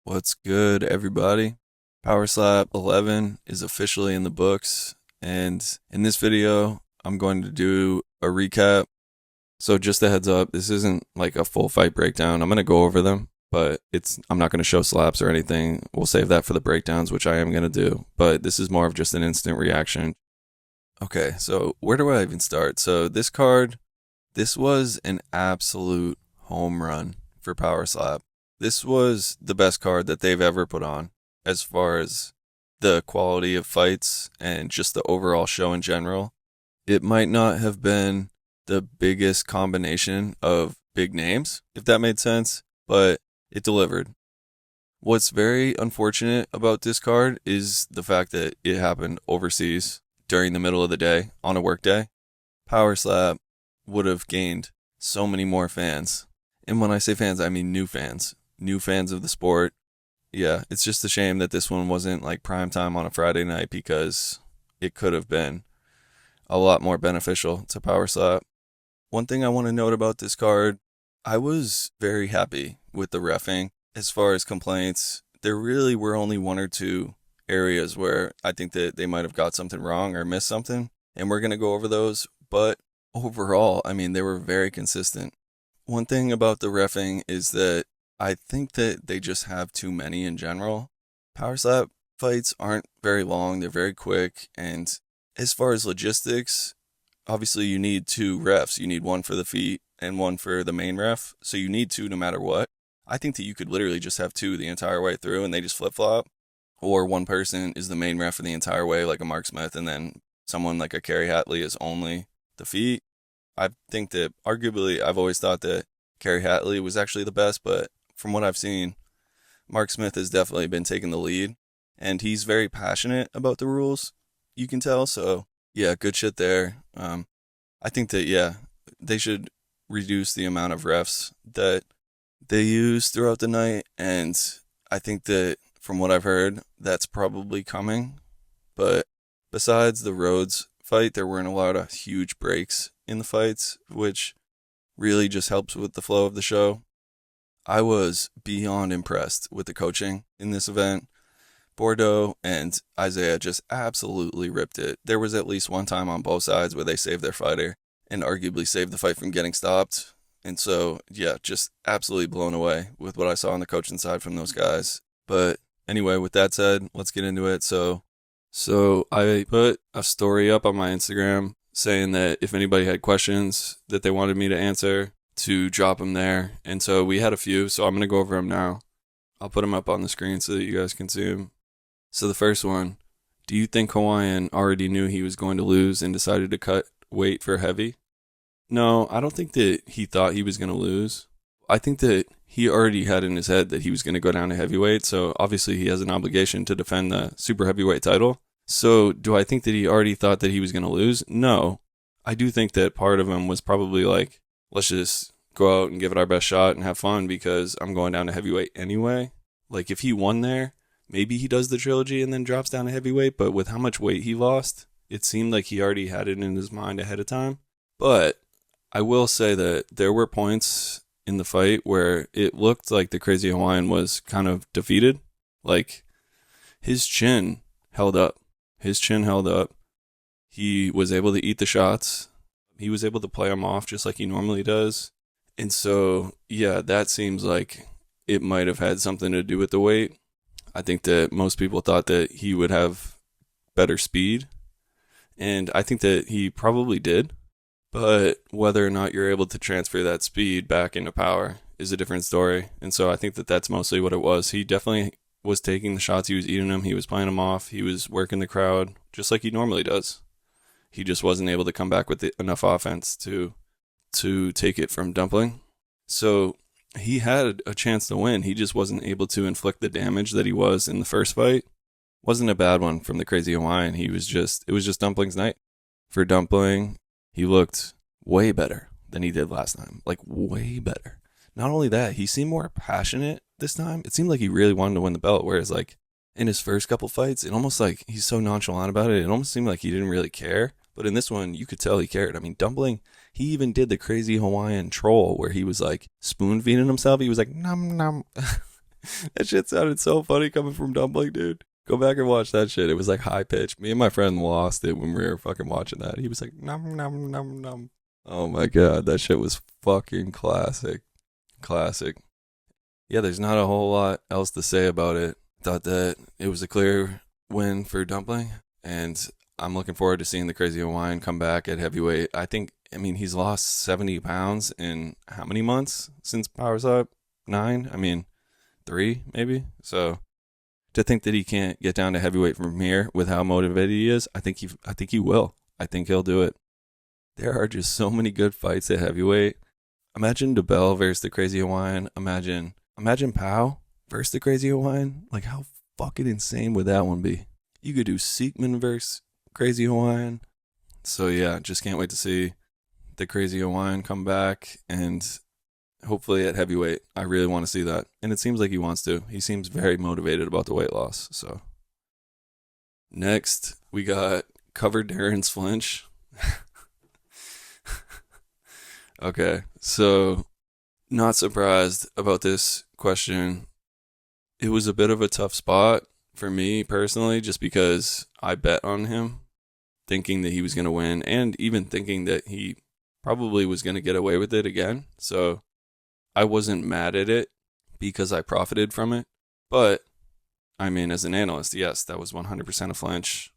What's good, everybody? Power Slap 11 is officially in the books, and in this video, I'm going to do a recap. So just a heads up, this isn't like a full fight breakdown. I'm going to go over them, but I'm not going to show slaps or anything. We'll save that for the breakdowns, which I am going to do, but this is more of just an instant reaction. Okay, so where do I even start? So this card, this was an absolute home run for Power Slap. This was the best card that they've ever put on as far as the quality of fights and just the overall show in general. It might not have been the biggest combination of big names, if that made sense, but it delivered. What's very unfortunate about this card is the fact that it happened overseas during the middle of the day on a work day. Power Slap would have gained so many more fans. And when I say fans, I mean new fans of the sport. Yeah, it's just a shame that this one wasn't like prime time on a Friday night because it could have been a lot more beneficial to Power Slap. One thing I want to note about this card, I was very happy with the reffing. As far as complaints, there really were only one or two areas where I think that they might have got something wrong or missed something, and we're going to go over those. But overall, I mean, they were very consistent. One thing about the reffing is that I think that they just have too many in general. Power Slap fights aren't very long, they're very quick, and as far as logistics, obviously you need two refs. You need one for the feet and one for the main ref, so you need two no matter what. I think that you could literally just have two the entire way through and they just flip-flop, or one person is the main ref for the entire way like a Mark Smith, and then someone like a Kerry Hatley is only the feet. I think that arguably I've always thought that Kerry Hatley was actually the best, but from what I've seen, Mark Smith has definitely been taking the lead, and he's very passionate about the rules, you can tell, so yeah, good shit there. I think that, yeah, they should reduce the amount of refs that they use throughout the night, and I think that from what I've heard, that's probably coming, but besides the Rhodes fight, there weren't a lot of huge breaks in the fights, which really just helps with the flow of the show. I was beyond impressed with the coaching in this event. Bordeaux and Isaiah just absolutely ripped it. There was at least one time on both sides where they saved their fighter and arguably saved the fight from getting stopped. And so, yeah, just absolutely blown away with what I saw on the coaching side from those guys. But anyway, with that said, let's get into it. So I put a story up on my Instagram saying that if anybody had questions that they wanted me to answer, to drop them there. And so we had a few, so I'm going to go over them now. I'll put them up on the screen so that you guys can see them. So the first one, do you think Hawaiian already knew he was going to lose and decided to cut weight for heavy? No, I don't think that he thought he was going to lose. I think that he already had in his head that he was going to go down to heavyweight, so obviously he has an obligation to defend the super heavyweight title. So do I think that he already thought that he was going to lose? No. I do think that part of him was probably like, let's just go out and give it our best shot and have fun because I'm going down to heavyweight anyway. Like, if he won there, maybe he does the trilogy and then drops down to heavyweight, but with how much weight he lost, it seemed like he already had it in his mind ahead of time. But I will say that there were points in the fight where it looked like the Crazy Hawaiian was kind of defeated. Like, his chin held up. He was able to eat the shots. He was able to play them off just like he normally does. And so, yeah, that seems like it might have had something to do with the weight. I think that most people thought that he would have better speed. And I think that he probably did. But whether or not you're able to transfer that speed back into power is a different story. And so I think that that's mostly what it was. He definitely was taking the shots. He was eating them. He was playing them off. He was working the crowd just like he normally does. He just wasn't able to come back with enough offense to take it from Dumpling. So he had a chance to win. He just wasn't able to inflict the damage that he was in the first fight. Wasn't a bad one from the Crazy Hawaiian. It was just Dumpling's night. For Dumpling, he looked way better than he did last time. Like, way better. Not only that, he seemed more passionate this time. It seemed like he really wanted to win the belt, whereas like in his first couple fights, it almost like he's so nonchalant about it. It almost seemed like he didn't really care. But in this one, you could tell he cared. I mean, Dumpling, he even did the Crazy Hawaiian troll where he was like spoon feeding himself. He was like, nom nom. That shit sounded so funny coming from Dumpling, dude. Go back and watch that shit. It was like high pitched. Me and my friend lost it when we were fucking watching that. He was like, num, num, num, num. Oh my god, that shit was fucking classic. Classic. Yeah, there's not a whole lot else to say about it. Thought that it was a clear win for Dumpling, and I'm looking forward to seeing the Crazy Hawaiian come back at heavyweight. I mean, he's lost 70 pounds in how many months since Power's Up? 9? I mean, 3 maybe? So to think that he can't get down to heavyweight from here with how motivated he is, I think he will. I think he'll do it. There are just so many good fights at heavyweight. Imagine DeBell versus the Crazy Hawaiian. Imagine Pow versus the Crazy Hawaiian. Like, how fucking insane would that one be? You could do Siegman versus Crazy Hawaiian. So yeah, just can't wait to see the Crazy Hawaiian come back, and hopefully at heavyweight. I really want to see that. And it seems like he wants to. He seems very motivated about the weight loss. So next, we got Cover Darren's Flinch. Okay, so not surprised about this question. It was a bit of a tough spot for me personally, just because I bet on him, thinking that he was going to win, and even thinking that he probably was going to get away with it again. So I wasn't mad at it because I profited from it. But, I mean, as an analyst, yes, that was 100% a flinch.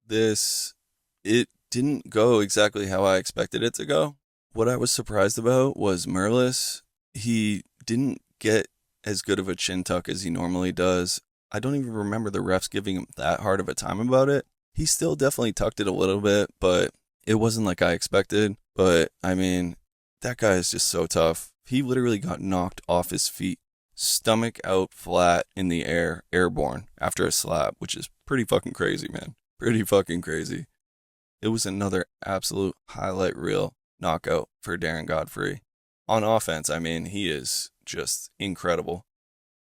It didn't go exactly how I expected it to go. What I was surprised about was Merlus. He didn't get as good of a chin tuck as he normally does. I don't even remember the refs giving him that hard of a time about it. He still definitely tucked it a little bit, but it wasn't like I expected. But, I mean, that guy is just so tough. He literally got knocked off his feet, stomach out flat in the air, airborne, after a slap, which is pretty fucking crazy, man. Pretty fucking crazy. It was another absolute highlight reel knockout for Darren Godfrey. On offense, I mean, he is just incredible.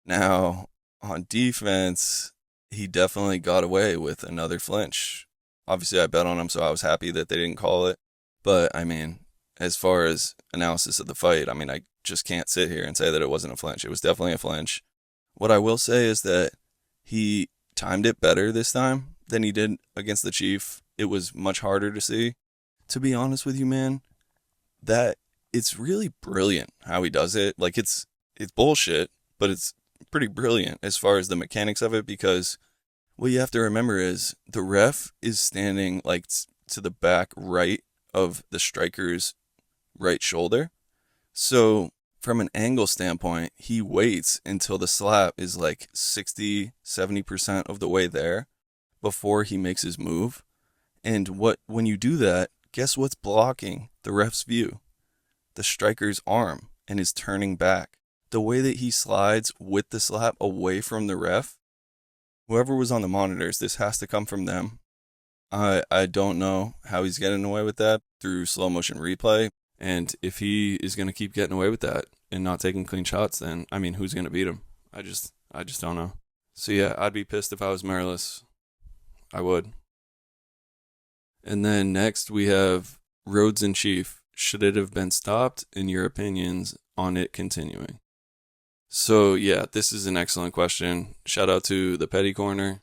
Now, on defense, he definitely got away with another flinch. Obviously, I bet on him, so I was happy that they didn't call it. But, I mean, as far as analysis of the fight, I mean, I just can't sit here and say that it wasn't a flinch. It was definitely a flinch. What I will say is that he timed it better this time than he did against the Chief. It was much harder to see. To be honest with you, man, that it's really brilliant how he does it. Like, it's bullshit, but it's pretty brilliant as far as the mechanics of it, because what you have to remember is the ref is standing like to the back right of the striker's right shoulder. So from an angle standpoint, he waits until the slap is like 60-70% of the way there before he makes his move. And when you do that, guess what's blocking the ref's view? The striker's arm, and is turning back. The way that he slides with the slap away from the ref, whoever was on the monitors, this has to come from them. I don't know how he's getting away with that through slow motion replay. And if he is going to keep getting away with that and not taking clean shots, then, I mean, who's going to beat him? I just don't know. So yeah, I'd be pissed if I was Merlus. I would. And then next we have Rhodes in Chief. Should it have been stopped, in your opinions, on it continuing? So yeah, this is an excellent question. Shout out to the Petty Corner.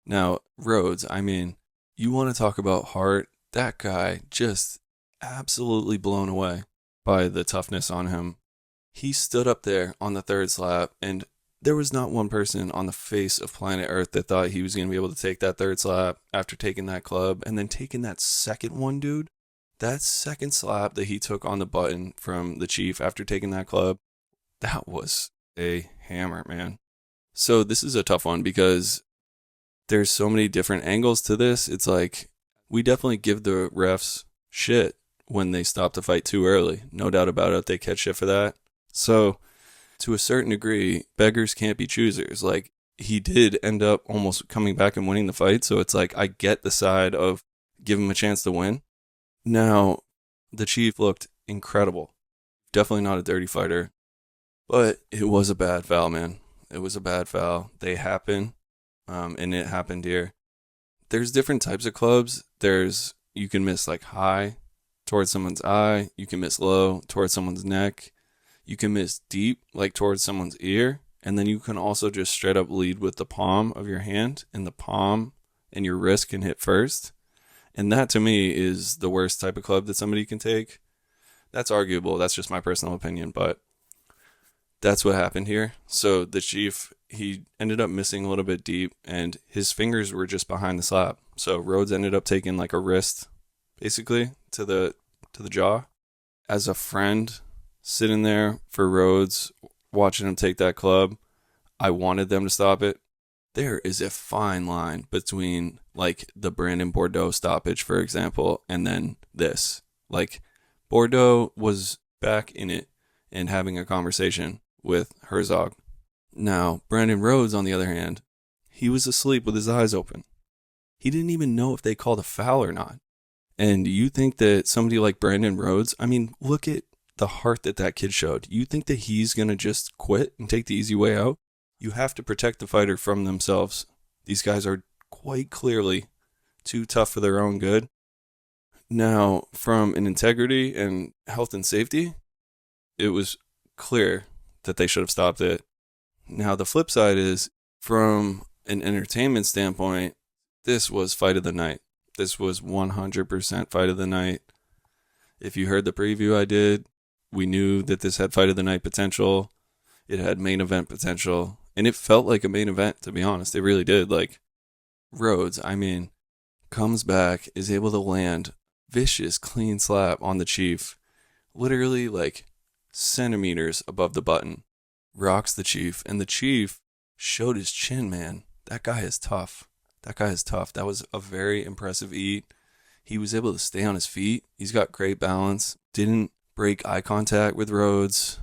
Now, Rhodes, I mean, you want to talk about heart? That guy just absolutely blown away by the toughness on him. He stood up there on the third slap, and there was not one person on the face of planet Earth that thought he was going to be able to take that third slap after taking that club, and then taking that second one, dude. That second slap that he took on the button from the Chief after taking that club, that was a hammer, man. So this is a tough one because there's so many different angles to this. It's like, we definitely give the refs shit when they stop the fight too early. No doubt about it, they catch shit for that. So to a certain degree, beggars can't be choosers. Like, he did end up almost coming back and winning the fight. So it's like, I get the side of give him a chance to win. Now, the Chief looked incredible. Definitely not a dirty fighter. But it was a bad foul, man. It was a bad foul. They happen, and it happened here. There's different types of clubs. You can miss like high towards someone's eye. You can miss low towards someone's neck. You can miss deep, like towards someone's ear. And then you can also just straight up lead with the palm of your hand, and the palm and your wrist can hit first. And that to me is the worst type of club that somebody can take. That's arguable. That's just my personal opinion, but that's what happened here. So the chief, he ended up missing a little bit deep, and his fingers were just behind the slap. So Rhodes ended up taking like a wrist, basically, to the jaw. As a friend sitting there for Rhodes, watching him take that club, I wanted them to stop it. There is a fine line between like the Brandon Bordeaux stoppage, for example, and then this. Like, Bordeaux was back in it and having a conversation with Herzog. Now, Brandon Rhodes, on the other hand, he was asleep with his eyes open. He didn't even know if they called a foul or not. And you think that somebody like Brandon Rhodes, I mean, look at the heart that kid showed. You think that he's going to just quit and take the easy way out? You have to protect the fighter from themselves. These guys are quite clearly too tough for their own good. Now, from an integrity and health and safety, it was clear that they should have stopped it. Now, the flip side is, from an entertainment standpoint, this was fight of the night. This was 100% fight of the night. If you heard the preview I did, we knew that this had fight of the night potential. It had main event potential. And it felt like a main event, to be honest. It really did. Like, Rhodes, I mean, comes back, is able to land vicious, clean slap on the chief. Literally, like, centimeters above the button. Rocks the chief. And the chief showed his chin, man. That guy is tough. That was a very impressive eat. He was able to stay on his feet. He's got great balance. Didn't break eye contact with Rhodes.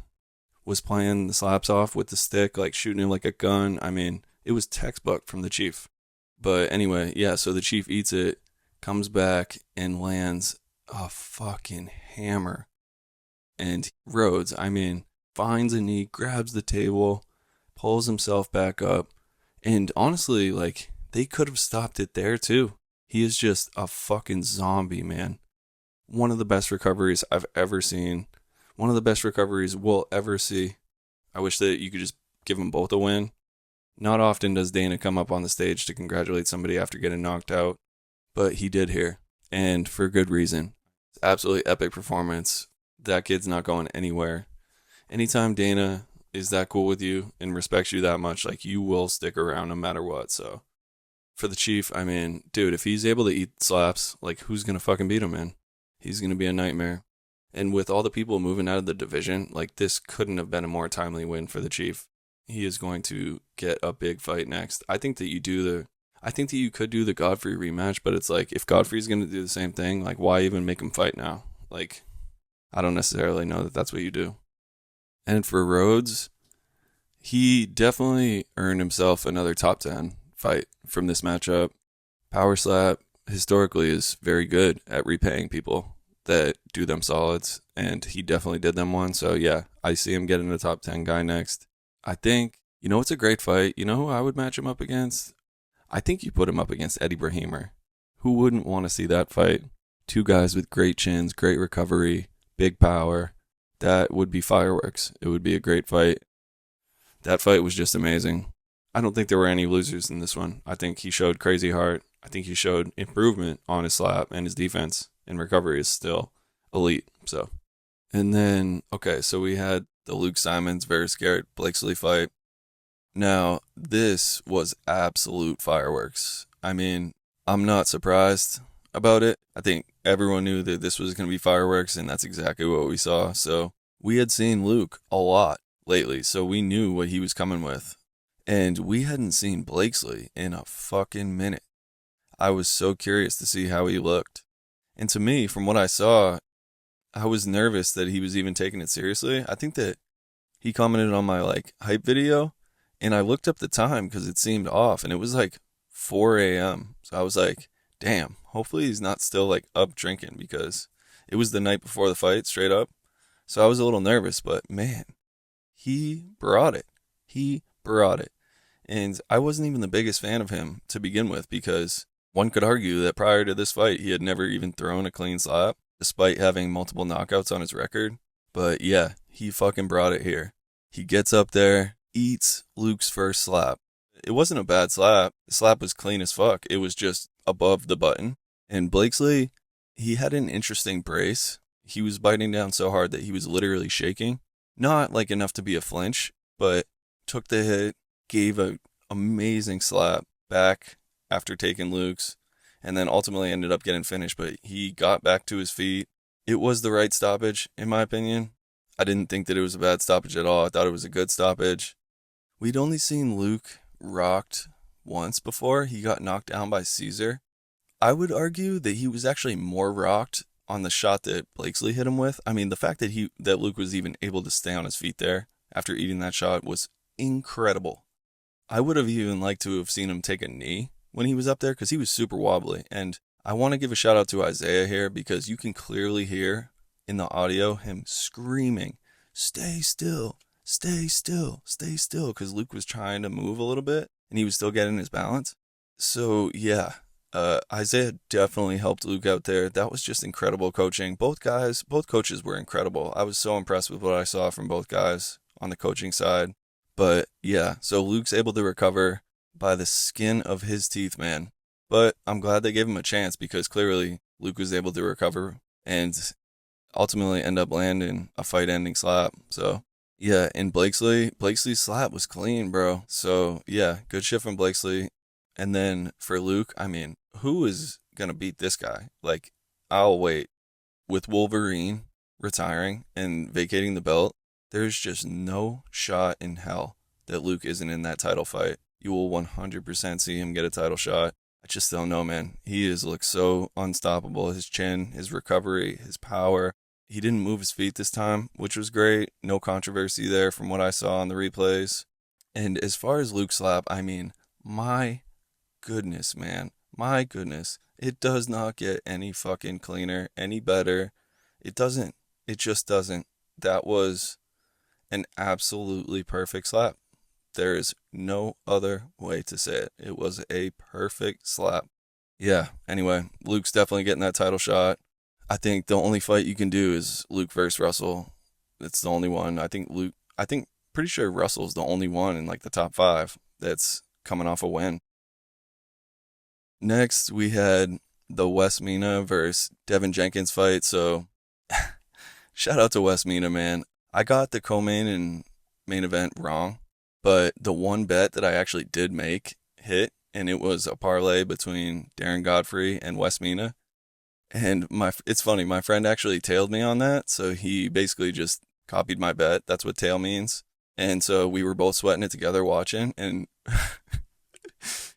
Was playing the slaps off with the stick, like shooting him like a gun. I mean, it was textbook from the chief. But anyway, yeah, so the chief eats it, comes back, and lands a fucking hammer. And Rhodes, I mean, finds a knee, grabs the table, pulls himself back up. And honestly, like, they could have stopped it there too. He is just a fucking zombie, man. One of the best recoveries I've ever seen. One of the best recoveries we'll ever see. I wish that you could just give them both a win. Not often does Dana come up on the stage to congratulate somebody after getting knocked out, but he did here, and for good reason. Absolutely epic performance. That kid's not going anywhere. Anytime Dana is that cool with you and respects you that much, like, you will stick around no matter what. So for the chief, I mean, dude, if he's able to eat slaps, like, who's going to fucking beat him, man? He's going to be a nightmare. And with all the people moving out of the division, like, this couldn't have been a more timely win for the chief. He is going to get a big fight next. I think that you could do the Godfrey rematch, but it's like, if Godfrey's going to do the same thing, like, why even make him fight now? Like, I don't necessarily know that that's what you do. And for Rhodes, he definitely earned himself another top 10 fight from this matchup. Power slap historically is very good at repaying people that do them solids, and he definitely did them one. So yeah, I see him getting a top 10 guy next. I think, you know, it's a great fight. You know who I would match him up against? I think you put him up against Eddie Brahimer. Who wouldn't want to see that fight? Two guys with great chins, great recovery, big power. That would be fireworks. It would be a great fight. That fight was just amazing. I don't think there were any losers in this one. I think he showed crazy heart. I think he showed improvement on his slap, and his defense and recovery is still elite. So, and then, okay, so we had the Luke Simonds versus Garrett Blakesslee fight. Now, this was absolute fireworks. I mean, I'm not surprised about it. I think everyone knew that this was going to be fireworks, and that's exactly what we saw. So, we had seen Luke a lot lately, so we knew what he was coming with. And we hadn't seen Blakesslee in a fucking minute. I was so curious to see how he looked. And to me, from what I saw, I was nervous that he was even taking it seriously. I think that he commented on my, like, hype video, and I looked up the time because it seemed off, and it was like 4 a.m. So I was like, damn, hopefully he's not still, like, up drinking, because it was the night before the fight, straight up. So I was a little nervous, but man, he brought it. He brought it. And I wasn't even the biggest fan of him to begin with, because one could argue that prior to this fight, he had never even thrown a clean slap, despite having multiple knockouts on his record. But yeah, he fucking brought it here. He gets up there, eats Luke's first slap. It wasn't a bad slap. The slap was clean as fuck. It was just above the button. And Blakesslee, he had an interesting brace. He was biting down so hard that he was literally shaking. Not like enough to be a flinch, but took the hit, gave a amazing slap back after taking Luke's, and then ultimately ended up getting finished, but he got back to his feet. It was the right stoppage, in my opinion. I didn't think that it was a bad stoppage at all. I thought it was a good stoppage. We'd only seen Luke rocked once before. He got knocked down by Caesar. I would argue that he was actually more rocked on the shot that Blakesslee hit him with. I mean, the fact that Luke was even able to stay on his feet there after eating that shot was incredible. I would have even liked to have seen him take a knee when he was up there because he was super wobbly. And I want to give a shout out to Isaiah here because you can clearly hear in the audio him screaming, "Stay still, stay still, stay still," because Luke was trying to move a little bit and he was still getting his balance. So yeah, Isaiah definitely helped Luke out there. That was just incredible coaching. Both coaches were incredible. I was so impressed with what I saw from both guys on the coaching side. But yeah, so Luke's able to recover by the skin of his teeth, man. But I'm glad they gave him a chance because clearly Luke was able to recover and ultimately end up landing a fight-ending slap. So yeah, and Blakesslee's slap was clean, bro. So yeah, good shit from Blakesslee. And then for Luke, I mean, who is going to beat this guy? Like, I'll wait. With Wolverine retiring and vacating the belt, there's just no shot in hell that Luke isn't in that title fight. You will 100% see him get a title shot. I just don't know, man. He looks so unstoppable. His chin, his recovery, his power. He didn't move his feet this time, which was great. No controversy there from what I saw on the replays. And as far as Luke's slap, I mean, my goodness, man. My goodness. It does not get any fucking cleaner, any better. It doesn't. It just doesn't. That was an absolutely perfect slap. There is no other way to say it. It was a perfect slap. Yeah, anyway, Luke's definitely getting that title shot. I think the only fight you can do is Luke versus Russell. It's the only one. Pretty sure Russell's the only one in like the top 5 that's coming off a win. Next, we had the Mena versus Devin Jenkins fight. So, shout out to Mena, man. I got the co-main and main event wrong, but the one bet that I actually did make hit, and it was a parlay between Darren Godfrey and Mena. And it's funny, my friend actually tailed me on that, so he basically just copied my bet. That's what tail means. And so we were both sweating it together watching, and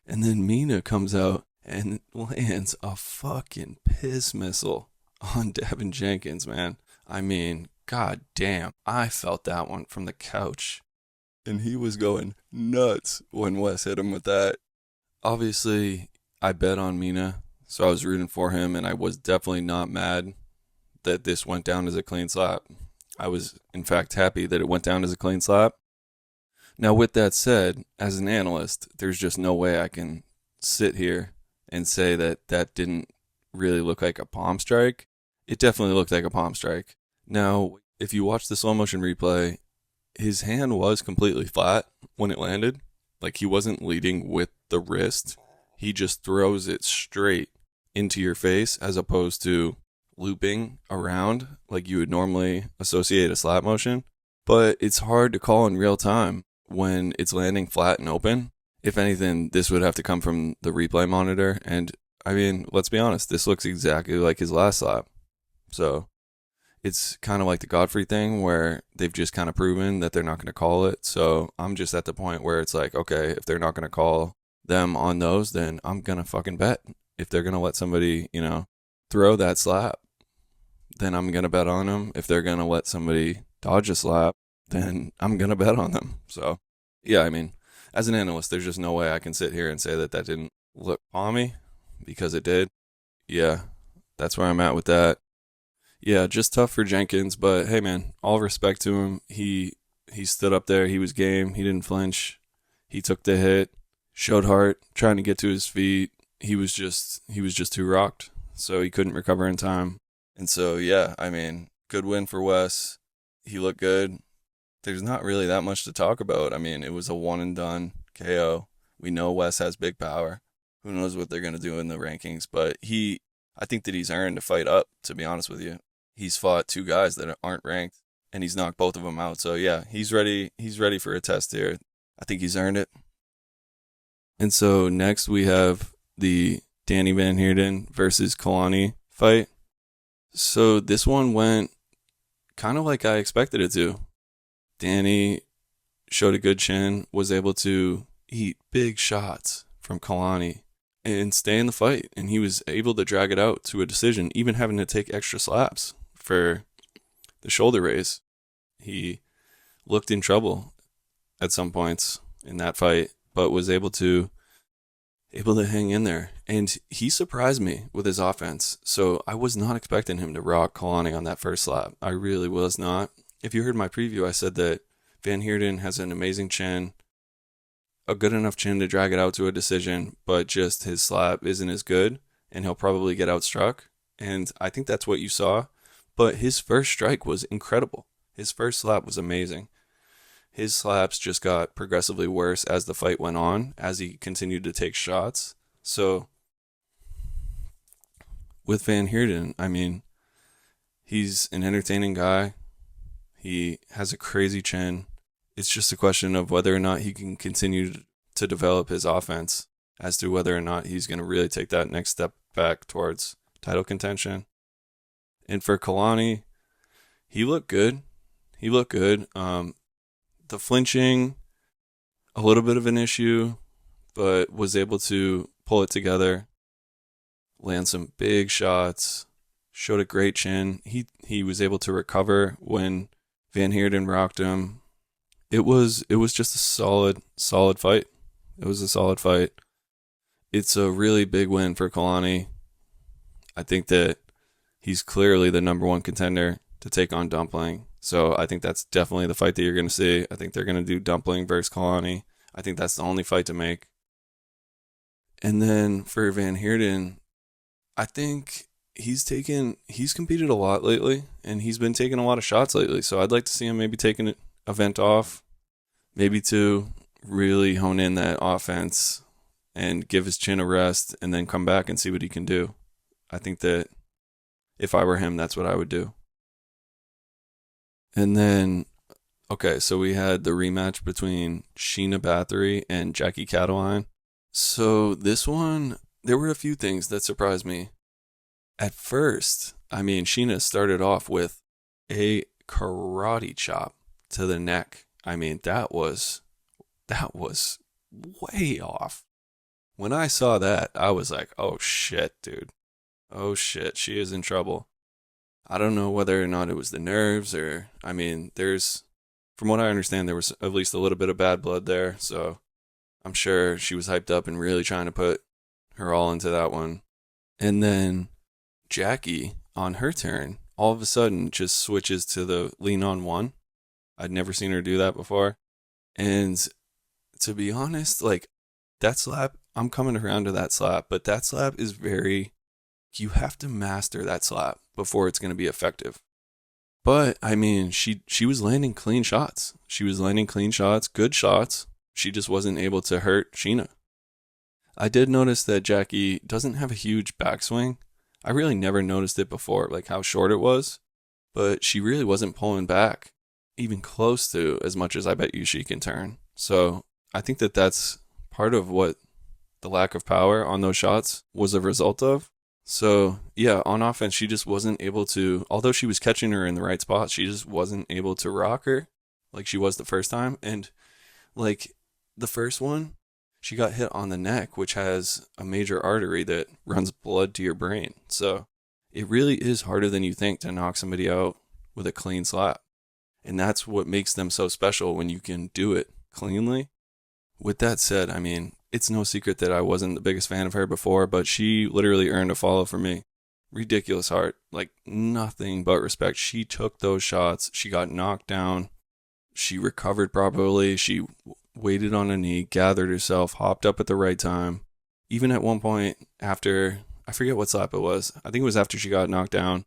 and then Mena comes out and lands a fucking piss missile on Devin Jenkins, man. I mean, god damn, I felt that one from the couch. And he was going nuts when Wes hit him with that. Obviously, I bet on Mena, so I was rooting for him, and I was definitely not mad that this went down as a clean slap. I was, in fact, happy that it went down as a clean slap. Now, with that said, as an analyst, there's just no way I can sit here and say that that didn't really look like a palm strike. It definitely looked like a palm strike. Now, if you watch the slow motion replay, his hand was completely flat when it landed. Like, he wasn't leading with the wrist. He just throws it straight into your face as opposed to looping around like you would normally associate a slap motion. But it's hard to call in real time when it's landing flat and open. If anything, this would have to come from the replay monitor. And I mean, let's be honest, this looks exactly like his last slap. So it's kind of like the Godfrey thing where they've just kind of proven that they're not going to call it. So I'm just at the point where it's like, okay, if they're not going to call them on those, then I'm going to fucking bet. If they're going to let somebody, throw that slap, then I'm going to bet on them. If they're going to let somebody dodge a slap, then I'm going to bet on them. So, yeah, I mean, as an analyst, there's just no way I can sit here and say that that didn't look palmy because it did. Yeah, that's where I'm at with that. Yeah, just tough for Jenkins, but hey, man, all respect to him. He stood up there. He was game. He didn't flinch. He took the hit, showed heart, trying to get to his feet. He was just too rocked, so he couldn't recover in time. And so, yeah, I mean, good win for Wes. He looked good. there's not really that much to talk about. I mean, it was a one and done KO. We know Wes has big power. Who knows what they're going to do in the rankings, but I think that he's earned a fight up, to be honest with you. He's fought two guys that aren't ranked, and he's knocked both of them out. So yeah, he's ready for a test here. I think he's earned it. And so next we have the Danny Van Heerden versus Kalani fight. So this one went kind of like I expected it to. Danny showed a good chin, was able to eat big shots from Kalani and stay in the fight. And he was able to drag it out to a decision, even having to take extra slaps for the shoulder raise. He looked in trouble at some points in that fight, but was able to hang in there. And he surprised me with his offense. So I was not expecting him to rock Kalani on that first slap. I really was not. If you heard my preview, I said that Van Heerden has an amazing chin, a good enough chin to drag it out to a decision, but just his slap isn't as good, and he'll probably get outstruck. And I think that's what you saw. But his first strike was incredible. His first slap was amazing. His slaps just got progressively worse as the fight went on, as he continued to take shots. So with Van Heerden, I mean, he's an entertaining guy. He has a crazy chin. It's just a question of whether or not he can continue to develop his offense, as to whether or not he's going to really take that next step back towards title contention. And for Kalani, he looked good. The flinching, a little bit of an issue, but was able to pull it together, land some big shots, showed a great chin. He was able to recover when Van Heerden rocked him. It was just a solid fight. It was a solid fight. It's a really big win for Kalani. I think that he's clearly the number one contender to take on Dumpling. So I think that's definitely the fight that you're going to see. I think they're going to do Dumpling versus Kalani. I think that's the only fight to make. And then for Van Heerden, I think he's competed a lot lately, and he's been taking a lot of shots lately. So I'd like to see him maybe take an event off, maybe to really hone in that offense and give his chin a rest, and then come back and see what he can do. I think that if I were him, that's what I would do. And then, okay, so we had the rematch between Sheena Bathory and Jackie Cataline. So this one, there were a few things that surprised me. At first, I mean, Sheena started off with a karate chop to the neck. I mean, that was way off. When I saw that, I was like, oh shit, dude. Oh shit, she is in trouble. I don't know whether or not it was the nerves or, I mean, from what I understand, there was at least a little bit of bad blood there. So I'm sure she was hyped up and really trying to put her all into that one. And then Jackie, on her turn, all of a sudden just switches to the lean on one. I'd never seen her do that before. And to be honest, like, that slap, I'm coming around to that slap, but that slap is you have to master that slap before it's going to be effective. But, I mean, she was landing clean shots. Good shots. She just wasn't able to hurt Sheena. I did notice that Jackie doesn't have a huge backswing. I really never noticed it before, like how short it was. But she really wasn't pulling back even close to as much as I bet you she can turn. So I think that that's part of what the lack of power on those shots was a result of. So, yeah, on offense, she just wasn't able to, although she was catching her in the right spot, she just wasn't able to rock her like she was the first time. And, like, the first one, she got hit on the neck, which has a major artery that runs blood to your brain. So, it really is harder than you think to knock somebody out with a clean slap. And that's what makes them so special, when you can do it cleanly. With that said, I mean, it's no secret that I wasn't the biggest fan of her before, but she literally earned a follow for me. Ridiculous heart. Like, nothing but respect. She took those shots. She got knocked down. She recovered properly. She waited on a knee, gathered herself, hopped up at the right time. Even at one point after, I forget what slap it was. I think it was after she got knocked down.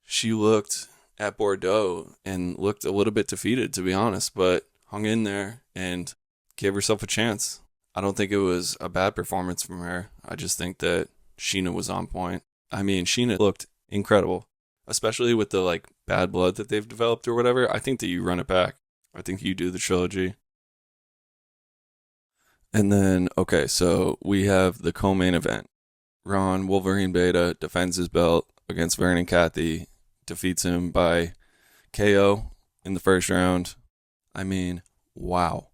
She looked at Bordeaux and looked a little bit defeated, to be honest, but hung in there and gave herself a chance. I don't think it was a bad performance from her. I just think that Sheena was on point. I mean, Sheena looked incredible, especially with the like bad blood that they've developed or whatever. I think that you run it back. I think you do the trilogy. And then, okay, so we have the co-main event. Ron, Wolverine Beta, defends his belt against Vernon Cathey, defeats him by KO in the first round. I mean, wow.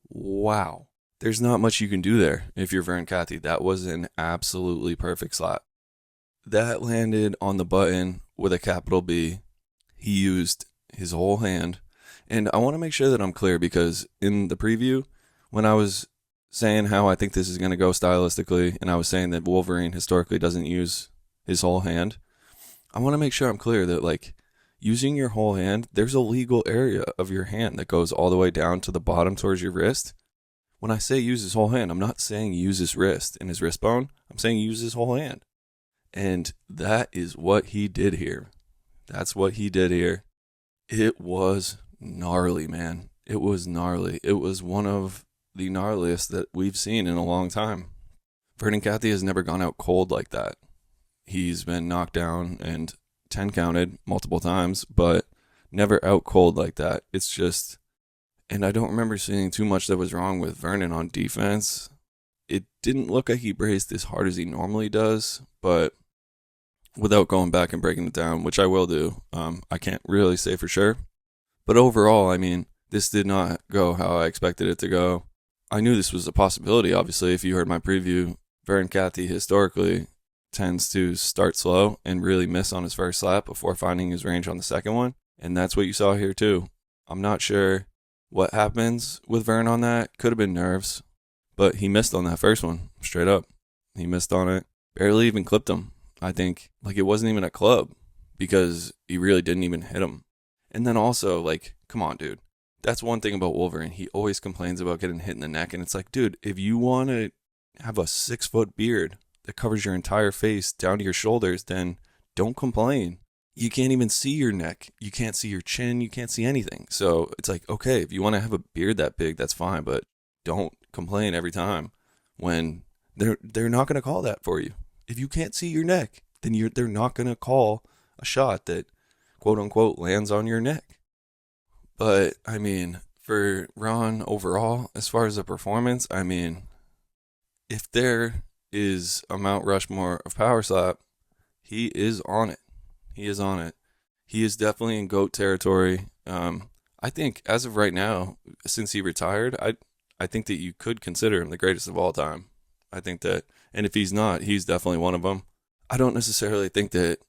Wow. There's not much you can do there if you're Vernon Cathey. That was an absolutely perfect slap. That landed on the button with a capital B. He used his whole hand. And I want to make sure that I'm clear, because in the preview, when I was saying how I think this is going to go stylistically, and I was saying that Wolverine historically doesn't use his whole hand, I want to make sure I'm clear that, like, using your whole hand, there's a legal area of your hand that goes all the way down to the bottom towards your wrist. When I say use his whole hand, I'm not saying use his wrist and his wrist bone. I'm saying use his whole hand. And that is what he did here. That's what he did here. It was gnarly, man. It was gnarly. It was one of the gnarliest that we've seen in a long time. Vernon Cathey has never gone out cold like that. He's been knocked down and 10 counted multiple times, but never out cold like that. It's just, and I don't remember seeing too much that was wrong with Vernon on defense. It didn't look like he braced as hard as he normally does, but without going back and breaking it down, which I will do, I can't really say for sure. But overall, I mean, this did not go how I expected it to go. I knew this was a possibility, obviously. If you heard my preview, Vernon Cathey historically tends to start slow and really miss on his first slap before finding his range on the second one. And that's what you saw here too. I'm not sure what happens with Vern on that. Could have been nerves, but he missed on that first one, straight up. He missed on it. Barely even clipped him. I think, like, it wasn't even a club because he really didn't even hit him. And then also, like, come on, dude. That's one thing about Wolverine. He always complains about getting hit in the neck. And it's like, dude, if you want to have a 6-foot beard that covers your entire face down to your shoulders, then don't complain. You can't even see your neck. You can't see your chin. You can't see anything. So it's like, okay, if you want to have a beard that big, that's fine. But don't complain every time when they're not going to call that for you. If you can't see your neck, then they're not going to call a shot that, quote unquote, lands on your neck. But, I mean, for Ron overall, as far as the performance, I mean, if there is a Mount Rushmore of Power Slap, he is on it. He is on it. He is definitely in GOAT territory. I think as of right now, since he retired, I think that you could consider him the greatest of all time. I think that, and if he's not, he's definitely one of them. I don't necessarily think that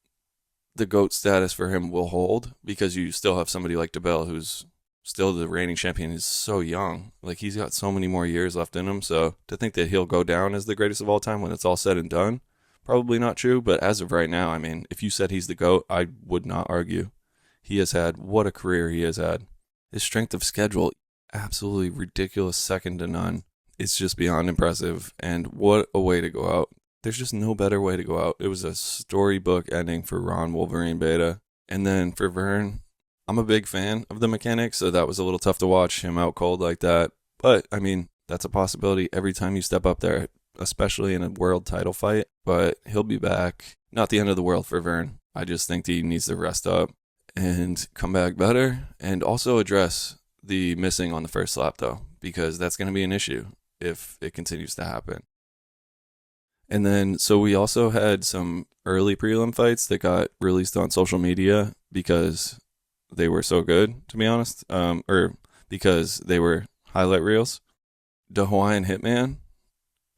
the GOAT status for him will hold, because you still have somebody like DeBell, who's still the reigning champion. He's so young. Like, he's got so many more years left in him. So to think that he'll go down as the greatest of all time when it's all said and done, probably not true. But as of right now, I mean, if you said he's the GOAT, I would not argue. He has had, what a career he has had. His strength of schedule, absolutely ridiculous, second to none. It's just beyond impressive. And what a way to go out. There's just no better way to go out. It was a storybook ending for Ron Wolverine Beta. And then for Vern, I'm a big fan of the mechanics, so that was a little tough to watch him out cold like that. But, I mean, that's a possibility every time you step up there, especially in a world title fight. But he'll be back. Not the end of the world for Vern. I just think that he needs to rest up and come back better, and also address the missing on the first slap, though, because that's going to be an issue if it continues to happen. And then, so we also had some early prelim fights that got released on social media because they were so good, to be honest, or because they were highlight reels. The Hawaiian Hitman,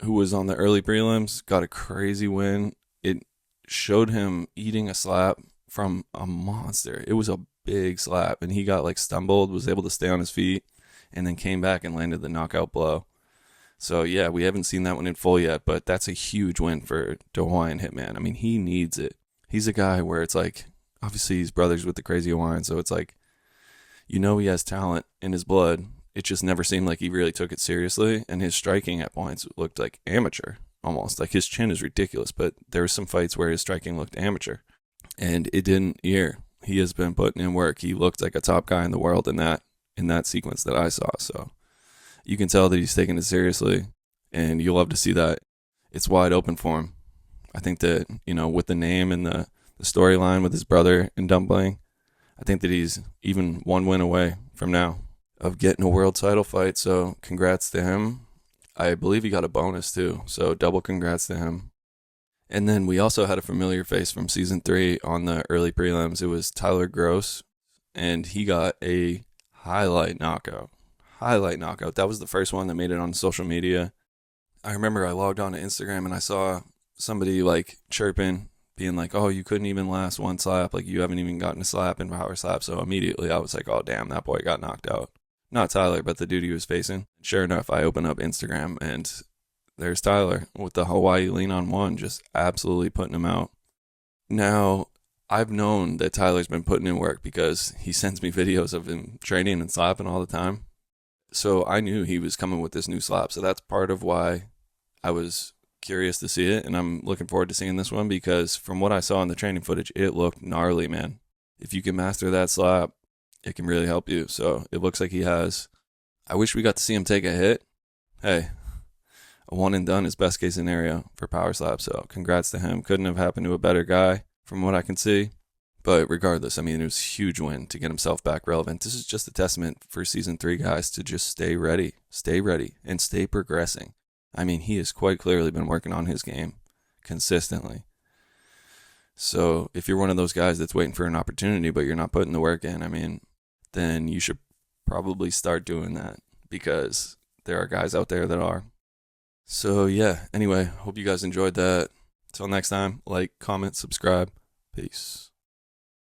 who was on the early prelims, got a crazy win. It showed him eating a slap from a monster. It was a big slap, and he got like stumbled, was able to stay on his feet, and then came back and landed the knockout blow. So yeah, we haven't seen that one in full yet, but that's a huge win for the Hawaiian Hitman. I mean, he needs it. He's a guy where it's like, obviously he's brothers with the Crazy Hawaiian, so it's like, you know, he has talent in his blood. It just never seemed like he really took it seriously, and his striking at points looked like amateur, almost. Like, his chin is ridiculous, but there were some fights where his striking looked amateur, and it didn't ear. he has been putting in work. He looked like a top guy in the world in that sequence that I saw. So you can tell that he's taking it seriously, and you'll love to see that. It's wide open for him. I think that, with the name and the storyline with his brother in Dumpling, I think that he's even one win away from now of getting a world title fight. So congrats to him. I believe he got a bonus too. So double congrats to him. And then we also had a familiar face from season 3 on the early prelims. It was Tyler Gross, and he got a highlight knockout. That was the first one that made it on social media. I remember I logged on to Instagram and I saw somebody like chirping, being like, oh, you couldn't even last one slap. Like, you haven't even gotten a slap in power slap. So immediately I was like, oh, damn, that boy got knocked out. Not Tyler, but the dude he was facing. Sure enough, I open up Instagram and there's Tyler with the Hawaii lean on one, just absolutely putting him out. Now, I've known that Tyler's been putting in work because he sends me videos of him training and slapping all the time. So I knew he was coming with this new slap. So that's part of why I was curious to see it. And I'm looking forward to seeing this one because from what I saw in the training footage, it looked gnarly, man. If you can master that slap, it can really help you. So it looks like he has. I wish we got to see him take a hit. Hey, a one and done is best case scenario for power slap. So congrats to him. Couldn't have happened to a better guy from what I can see. But regardless, I mean, it was a huge win to get himself back relevant. This is just a testament for season 3 guys to just stay ready, and stay progressing. I mean, he has quite clearly been working on his game consistently. So if you're one of those guys that's waiting for an opportunity, but you're not putting the work in, I mean, then you should probably start doing that because there are guys out there that are. So yeah, anyway, hope you guys enjoyed that. Until next time, like, comment, subscribe. Peace.